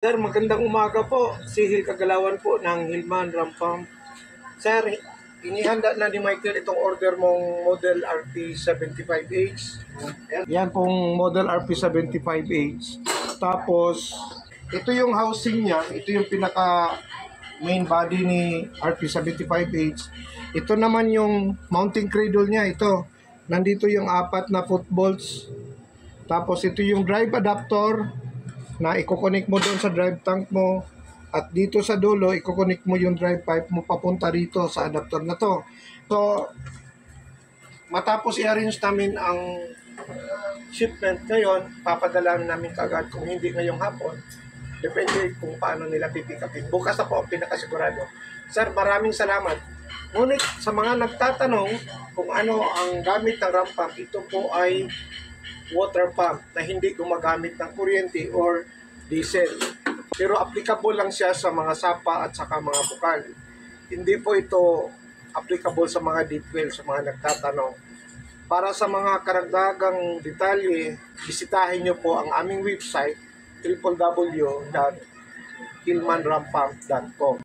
Sir, magandang umaga po. Si Hil Kagalawan po ng Hilman Rampam. Sir, inihanda na ni Michael itong order mong Model RP75H. Yan pong Model RP75H. Tapos, ito yung housing niya. Ito yung pinaka main body ni RP75H. Ito naman yung mounting cradle niya. Ito. Nandito yung 4 na foot bolts. Tapos, ito yung drive adapter na i-connect mo doon sa drive tank mo, at dito sa dulo i-connect mo yung drive pipe mo papunta rito sa adapter na to. So matapos i-arrange namin ang shipment ngayon, papadala namin kagad, kung hindi ngayong hapon, depende kung paano nila pipikapin. Bukas na po ang pinakasigurado. Sir, maraming salamat. Ngunit sa mga nagtatanong kung ano ang gamit ng Rampam, ito po ay water pump na hindi gumagamit ng kuryente or diesel. Pero applicable lang siya sa mga sapa at saka mga bukal. Hindi po ito applicable sa mga deep well, sa mga nagtatanong. Para sa mga karagdagang detalye, bisitahin nyo po ang aming website www.hilmanrampam.com.